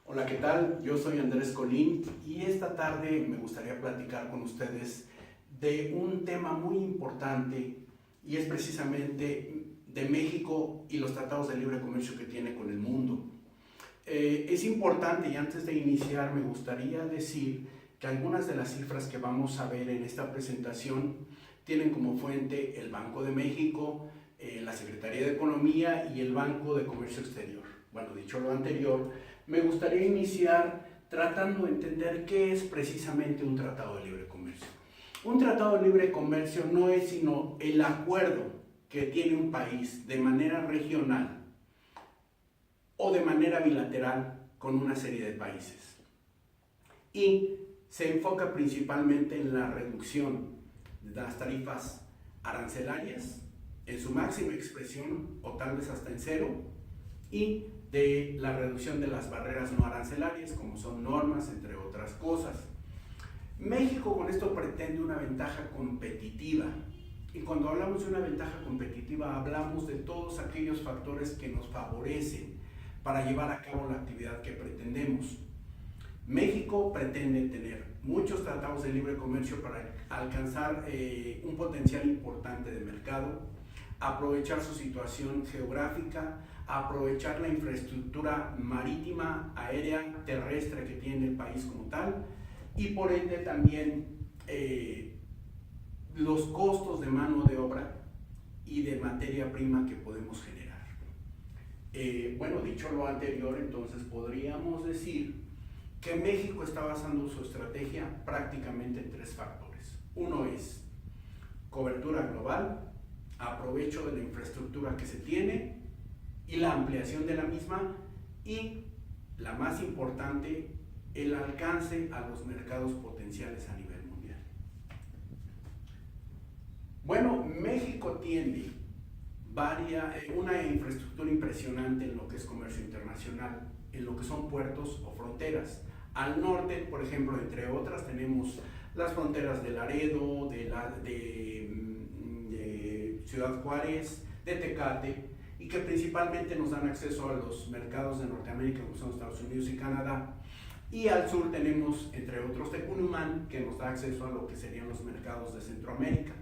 Hola, ¿qué tal? Yo soy Andrés Colín y esta tarde me gustaría platicar con ustedes de un tema muy importante y es precisamente de México y los tratados de libre comercio que tiene con el mundo. Es importante, y antes de iniciar me gustaría decir que algunas de las cifras que vamos a ver en esta presentación tienen como fuente el Banco de México, la Secretaría de Economía y el Banco de Comercio Exterior. Bueno, dicho lo anterior, me gustaría iniciar tratando de entender qué es precisamente un tratado de libre comercio. Un tratado de libre comercio no es sino el acuerdo que tiene un país de manera regional o de manera bilateral con una serie de países. Y se enfoca principalmente en la reducción de las tarifas arancelarias en su máxima expresión o tal vez hasta en cero, y de la reducción de las barreras no arancelarias como son normas, entre otras cosas. México con esto pretende una ventaja competitiva, y cuando hablamos de una ventaja competitiva hablamos de todos aquellos factores que nos favorecen para llevar a cabo la actividad que pretendemos. México pretende tener muchos tratados de libre comercio para alcanzar un potencial importante de mercado, aprovechar su situación geográfica, aprovechar la infraestructura marítima, aérea, terrestre que tiene el país como tal, y por ende también los costos de mano de obra y de materia prima que podemos generar. Bueno, dicho lo anterior, entonces podríamos decir que México está basando su estrategia prácticamente en tres factores. Uno es cobertura global, aprovecho de la infraestructura que se tiene y la ampliación de la misma, y la más importante, el alcance a los mercados potenciales a nivel mundial. Bueno, México tiene una infraestructura impresionante en lo que es comercio internacional, en lo que son puertos o fronteras. Al norte, por ejemplo, entre otras, tenemos las fronteras de Laredo, de Ciudad Juárez, de Tecate, y que principalmente nos dan acceso a los mercados de Norteamérica, como son Estados Unidos y Canadá. Y al sur tenemos, entre otros, Tecunumán, que nos da acceso a lo que serían los mercados de Centroamérica.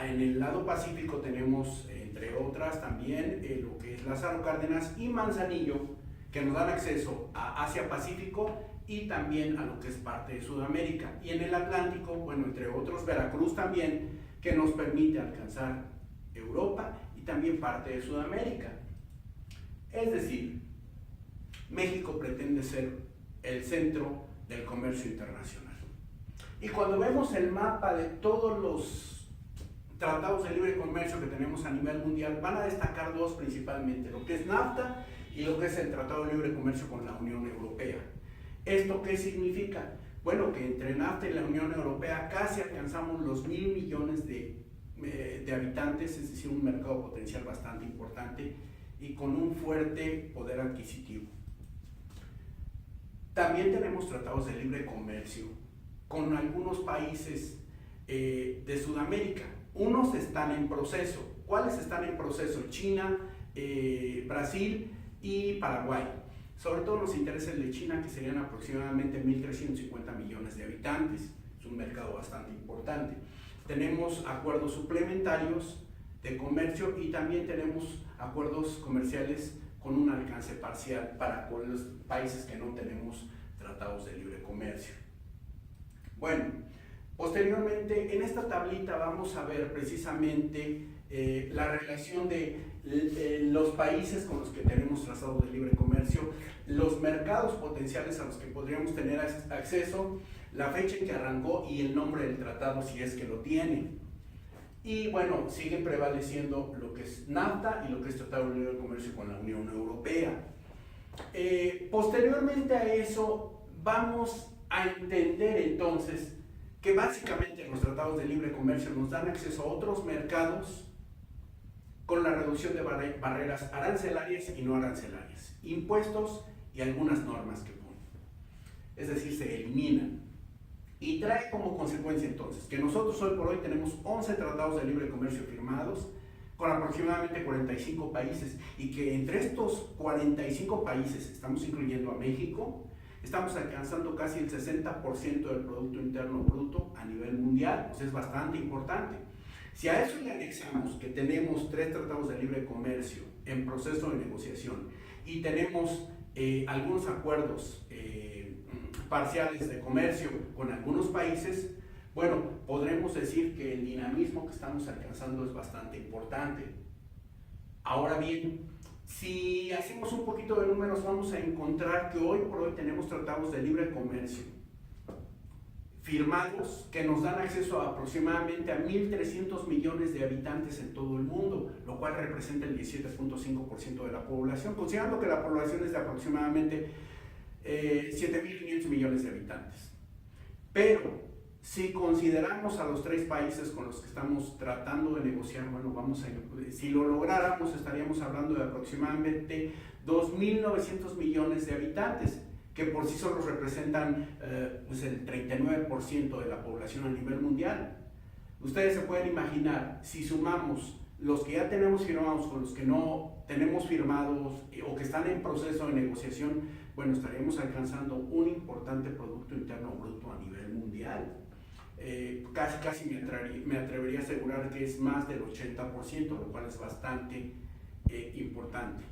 En el lado pacífico tenemos, entre otras, también lo que es Lázaro Cárdenas y Manzanillo, que nos dan acceso a Asia-Pacífico y también a lo que es parte de Sudamérica. Y en el Atlántico, bueno, entre otros, Veracruz también, que nos permite alcanzar Europa y también parte de Sudamérica. Es decir, México pretende ser el centro del comercio internacional. Y cuando vemos el mapa de todos los tratados de libre comercio que tenemos a nivel mundial, van a destacar dos principalmente, lo que es NAFTA y lo que es el Tratado de Libre Comercio con la Unión Europea. ¿Esto qué significa? Bueno, que entre NAFTA y la Unión Europea casi alcanzamos los 1.000 millones de habitantes, es decir, un mercado potencial bastante importante y con un fuerte poder adquisitivo. También tenemos tratados de libre comercio con algunos países de Sudamérica. Unos están en proceso. ¿Cuáles están en proceso? China, Brasil y Paraguay. Sobre todo nos interesa el de China, que serían aproximadamente 1.350 millones de habitantes. Es un mercado bastante importante. Tenemos acuerdos suplementarios de comercio y también tenemos acuerdos comerciales con un alcance parcial para con los países que no tenemos tratados de libre comercio. Bueno, posteriormente en esta tablita vamos a ver precisamente la relación de los países con los que tenemos tratados de libre comercio, los mercados potenciales a los que podríamos tener acceso, la fecha en que arrancó y el nombre del tratado si es que lo tiene. Y bueno, sigue prevaleciendo lo que es NAFTA y lo que es Tratado de Libre Comercio con la Unión Europea. Posteriormente a eso vamos a entender entonces que básicamente los tratados de libre comercio nos dan acceso a otros mercados con la reducción de barreras arancelarias y no arancelarias, impuestos y algunas normas que ponen. Es decir, se eliminan. Y trae como consecuencia entonces que nosotros hoy por hoy tenemos 11 tratados de libre comercio firmados con aproximadamente 45 países, y que entre estos 45 países, estamos incluyendo a México, estamos alcanzando casi el 60% del Producto Interno Bruto a nivel mundial, pues es bastante importante. Si a eso le anexamos que tenemos 3 tratados de libre comercio en proceso de negociación y tenemos algunos acuerdos parciales de comercio con algunos países, bueno, podremos decir que el dinamismo que estamos alcanzando es bastante importante. Ahora bien, si hacemos un poquito de números, vamos a encontrar que hoy por hoy tenemos tratados de libre comercio firmados que nos dan acceso a aproximadamente a 1.300 millones de habitantes en todo el mundo, lo cual representa el 17.5% de la población, considerando que la población es de aproximadamente 7.500 millones de habitantes. Pero si consideramos a los 3 países con los que estamos tratando de negociar, bueno, si lo lográramos, estaríamos hablando de aproximadamente 2.900 millones de habitantes, que por sí solos representan pues el 39% de la población a nivel mundial. Ustedes se pueden imaginar, si sumamos los que ya tenemos firmados con los que no tenemos firmados o que están en proceso de negociación, bueno, estaríamos alcanzando un importante Producto Interno Bruto a nivel mundial. Casi me atrevería a asegurar que es más del 80%, lo cual es bastante importante.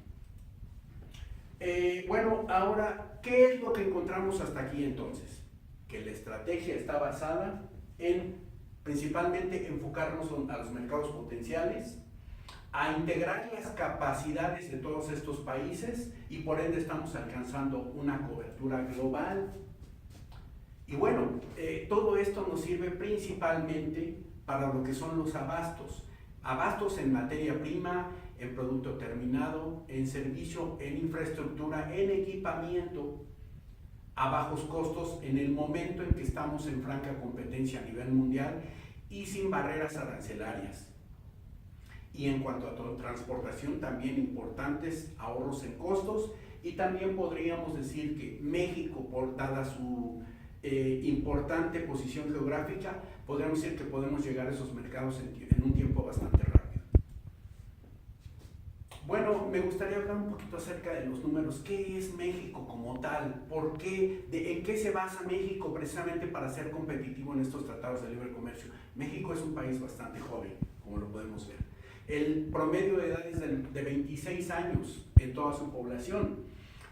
Bueno, ahora, ¿qué es lo que encontramos hasta aquí entonces? Que la estrategia está basada en principalmente enfocarnos a los mercados potenciales, a integrar las capacidades de todos estos países y por ende estamos alcanzando una cobertura global. Y bueno, todo esto nos sirve principalmente para lo que son los abastos. Abastos en materia prima, en producto terminado, en servicio, en infraestructura, en equipamiento, a bajos costos en el momento en que estamos en franca competencia a nivel mundial y sin barreras arancelarias. Y en cuanto a transportación, también importantes ahorros en costos, y también podríamos decir que México, dada su importante posición geográfica, podríamos decir que podemos llegar a esos mercados en un tiempo bastante rápido. Bueno, me gustaría hablar un poquito acerca de los números. ¿Qué es México como tal? ¿Por qué? ¿En qué se basa México precisamente para ser competitivo en estos tratados de libre comercio? México es un país bastante joven, como lo podemos ver. El promedio de edad es de 26 años en toda su población.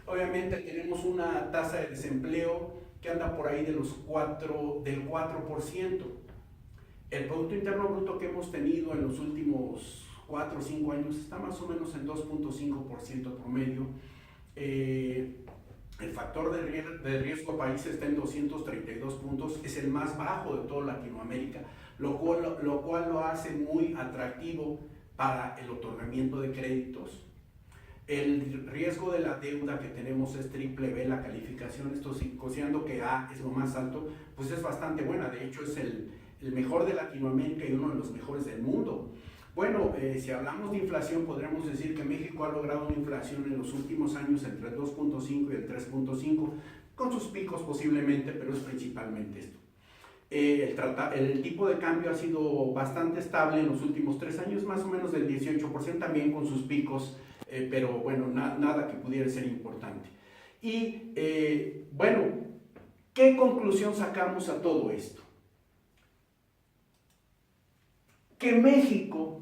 Obviamente tenemos una tasa de desempleo que anda por ahí del 4%. El Producto Interno Bruto que hemos tenido en los últimos 4 o 5 años está más o menos en 2.5% promedio. El factor de riesgo país está en 232 puntos, es el más bajo de toda Latinoamérica, lo cual lo hace muy atractivo para el otorgamiento de créditos. El riesgo de la deuda que tenemos es BBB, la calificación, esto considerando que A es lo más alto, pues es bastante buena, de hecho es el mejor de Latinoamérica y uno de los mejores del mundo. Bueno, si hablamos de inflación, podríamos decir que México ha logrado una inflación en los últimos años entre el 2.5 y el 3.5, con sus picos posiblemente, pero es principalmente esto. El tipo de cambio ha sido bastante estable en los últimos 3 años, más o menos del 18%, también con sus picos, pero bueno, nada que pudiera ser importante. Y bueno, ¿qué conclusión sacamos a todo esto? Que México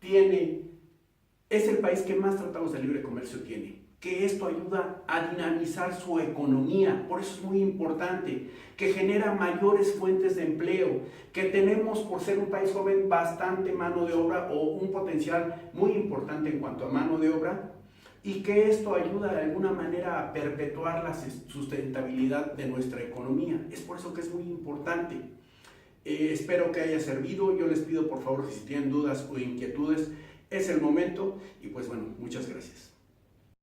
es el país que más tratados de libre comercio tiene, que esto ayuda a dinamizar su economía, por eso es muy importante, que genera mayores fuentes de empleo, que tenemos, por ser un país joven, bastante mano de obra o un potencial muy importante en cuanto a mano de obra, y que esto ayuda de alguna manera a perpetuar la sustentabilidad de nuestra economía. Es por eso que es muy importante. Espero que haya servido. Yo les pido por favor que si tienen dudas o inquietudes, es el momento, y pues bueno, muchas gracias.